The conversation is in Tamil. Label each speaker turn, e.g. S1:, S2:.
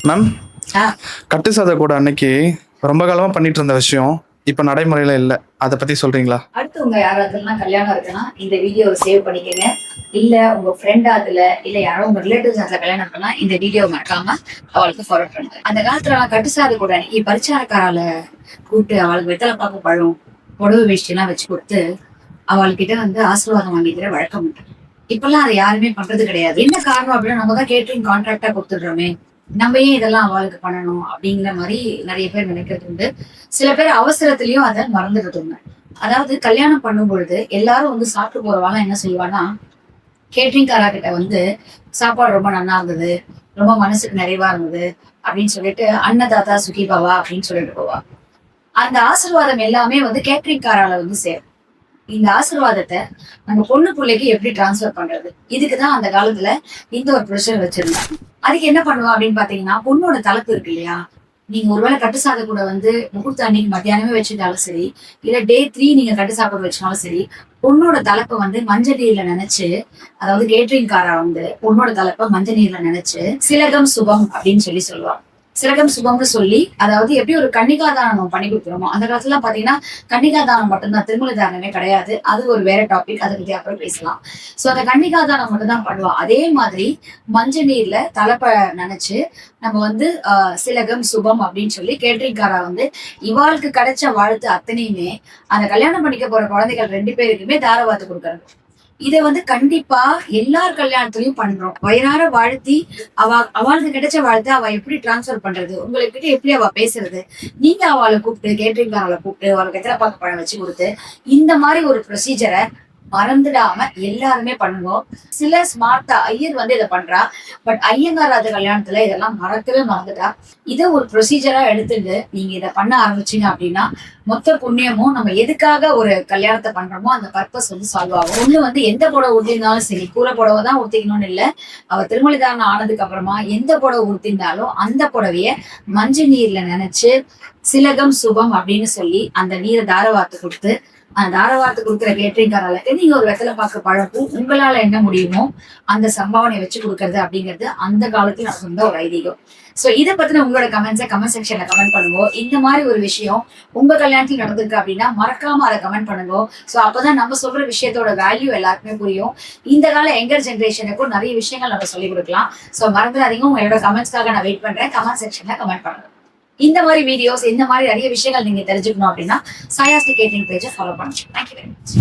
S1: மேம்,
S2: ஆ,
S1: கட்டு சாத கூட அன்னைக்கு ரொம்ப காலமா பண்ணிட்டு இருந்த விஷயம் இப்ப நடைமுறையில இல்ல. அத பத்தி சொல்றீங்களா?
S2: அடுத்து உங்க யாராவதுலாம் கல்யாணம் இருக்குன்னா இந்த வீடியோவை சேவ் பண்ணிக்கங்க. இல்ல உங்க ஃப்ரெண்ட் அதுல இல்ல யாரோ உங்க ரிலேட்டிவ்ஸ் அதுல கல்யாணம் இருக்குன்னா இந்த வீடியோ மறக்காம அவளுக்கு ஃபார்வர்ட் பண்ணுங்க. அந்த காலத்துல நான் கட்டுசாது கூட பரிச்சாரக்காரால கூப்பிட்டு அவளுக்கு வெத்தலை பாக்கு பழம் புடவை வேஷ்டி எல்லாம் வச்சு கொடுத்து அவள்கிட்ட வந்து ஆசீர்வாதம் வாங்கிக்கிற வழக்கம் உண்டு. இப்பெல்லாம் அதை யாருமே பண்றது கிடையாது. என்ன காரணம் அப்படின்னா நம்ம தான் கேட்டரிங் கான்ட்ராக்டா கொடுத்துடுறோமே, நம்ம ஏன் இதெல்லாம் அவளுக்கு பண்ணணும் அப்படிங்கிற மாதிரி நிறைய பேர் நினைக்கிறது உண்டு. சில பேர் அவசரத்திலயும் அதை மறந்துடுறது உண்டு. அதாவது கல்யாணம் பண்ணும் பொழுது எல்லாரும் வந்து சாப்பிட்டு போறவாங்க என்ன செய்வான்னா, கேட்டரிங் காரா கிட்ட வந்து சாப்பாடு ரொம்ப நல்லா இருந்தது, ரொம்ப மனசுக்கு நிறைவா இருந்தது அப்படின்னு சொல்லிட்டு அன்னதாதா சுகி பவா அப்படின்னு சொல்லிட்டு போவா. அந்த ஆசீர்வாதம் எல்லாமே வந்து கேட்டரிங் காரால வந்து சேரும். இந்த ஆசீர்வாதத்தை நம்ம பொண்ணு பிள்ளைக்கு எப்படி டிரான்ஸ்ஃபர் பண்றது, இதுக்குதான் அந்த காலத்துல இந்த ஒரு ப்ரெஷர் வச்சிருந்தாங்க. அதுக்கு என்ன பண்ணுவா அப்படின்னு பாத்தீங்கன்னா, பொண்ணோட தலைப்பு இருக்கு இல்லையா, நீங்க ஒருவேளை கட்டு சாதம் கூட வந்து முகூர்த்த அன்னைக்கு மத்தியானமே வச்சுட்டாலும் சரி, இல்ல டே 3 நீங்க கட்டு சாப்பாடு வச்சாலும் சரி, பொண்ணோட தலைப்பை வந்து மஞ்சள் நீர்ல நினைச்சு, அதாவது கேட்டரிங் காரா வந்து பொண்ணோட தலைப்பை மஞ்சள் நீர்ல நினைச்சு சிலகம் சுபம் அப்படின்னு சொல்லி சொல்லுவாங்க. சிலகம் சுபம்னு சொல்லி, அதாவது எப்படி ஒரு கன்னிகாதானம் நம்ம பண்ணி கொடுக்குறோமோ, அந்த காலத்துல பாத்தீங்கன்னா கன்னிகாதானம் மட்டும்தான், திருமண தானமே கிடையாது. அது ஒரு வேற டாபிக், அதை பத்தி அப்புறம் பேசலாம். சோ அந்த கன்னிகாதானம் மட்டும் தான் பண்ணுவோம். அதே மாதிரி மஞ்சள் நீர்ல தலைப்பை நினைச்சு நம்ம வந்து சிலகம் சுபம் அப்படின்னு சொல்லி கேட்டரிங்காரா வந்து இவாளுக்கு கிடைச்ச வாழ்த்து அத்தனையுமே அந்த கல்யாணம் பண்ணிக்க போற குழந்தைகள் 2 பேருக்குமே தாரவாத்து கொடுக்கறது. இதை வந்து கண்டிப்பா எல்லார் கல்யாணத்துலயும் பண்றோம். வயிறார வாழ்த்தி அவளுக்கு கிடைச்ச வாழ்த்து அவ எப்படி டிரான்ஸ்பர் பண்றது, உங்ககிட்ட எப்படி அவ பேசுறது, நீங்க அவளை கூப்பிட்டு கேட்டரிங்காரங்களை கூப்பிட்டு அவளுக்கு எத்தனை பாக்கு பழம் வச்சு கொடுத்து இந்த மாதிரி ஒரு ப்ரொசீஜரை மறந்துடாம எல்லாருமே பண்ணுவோம். சில ஸ்மார்ட்டா ஐயர் வந்து இதை பண்றா, பட் ஐயங்காராத கல்யாணத்துல இதெல்லாம் மறக்கவே மறந்துட்டா. இதை ஒரு ப்ரொசீஜரா எடுத்துட்டு நீங்க இதை பண்ண ஆரம்பிச்சீங்க அப்படின்னா மொத்த புண்ணியமும் நம்ம எதுக்காக ஒரு கல்யாணத்தை பண்றோமோ அந்த பர்பஸ் வந்து சால்வ் ஆகும். ஒண்ணு வந்து எந்த புடவை உடுத்திருந்தாலும் சரி, கூரை புடவை தான் உடுத்திக்கணும்னு இல்லை. அவ திருமணிதாரணம் ஆனதுக்கு அப்புறமா எந்த புடவை உடுத்திருந்தாலும் அந்த புடவைய மஞ்சள் நீர்ல நினைச்சு சிலகம் சுபம் அப்படின்னு சொல்லி அந்த நீரை தாரவாத்து கொடுத்து, அந்த தாரவாத்து கொடுக்குற கேட்டரிங்காரர்களுக்கு நீங்க ஒரு வெத்தலை பாக்கு பழப்பு உங்களால என்ன முடியுமோ அந்த சம்பாவனை வச்சு கொடுக்கறது அப்படிங்கிறது அந்த காலத்துல நான் சொந்த ஒரு ஐதீகம். சோ இதை பத்தின உங்களோட கமெண்ட்ஸை கமெண்ட் செக்ஷன்ல கமெண்ட் பண்ணுங்க. இந்த மாதிரி ஒரு விஷயம் உங்க கல்யாணத்துல நடந்திருக்கு அப்படின்னா மறக்காம அதை கமெண்ட் பண்ணுங்க. சோ அப்பதான் நம்ம சொல்ற விஷயத்தோட வேல்யூ எல்லாருக்குமே புரியும். இந்த கால யங்கர் ஜென்ரேஷனுக்கும் நிறைய விஷயங்கள் நம்ம சொல்லிக் கொடுக்கலாம். சோ மறந்துடாதீங்க, உங்களோட கமெண்ட்ஸ்க்காக நான் வெயிட் பண்றேன். கமெண்ட் செக்ஷன்ல கமெண்ட் பண்ணுங்க. இந்த மாதிரி வீடியோஸ், இந்த மாதிரி நிறைய விஷயங்கள் நீங்க தெரிஞ்சுக்கணும் அப்படின்னா சாயாஸ்டி கேட்டரிங் பேஜை ஃபாலோ பண்ணுங்க. Thank you very much.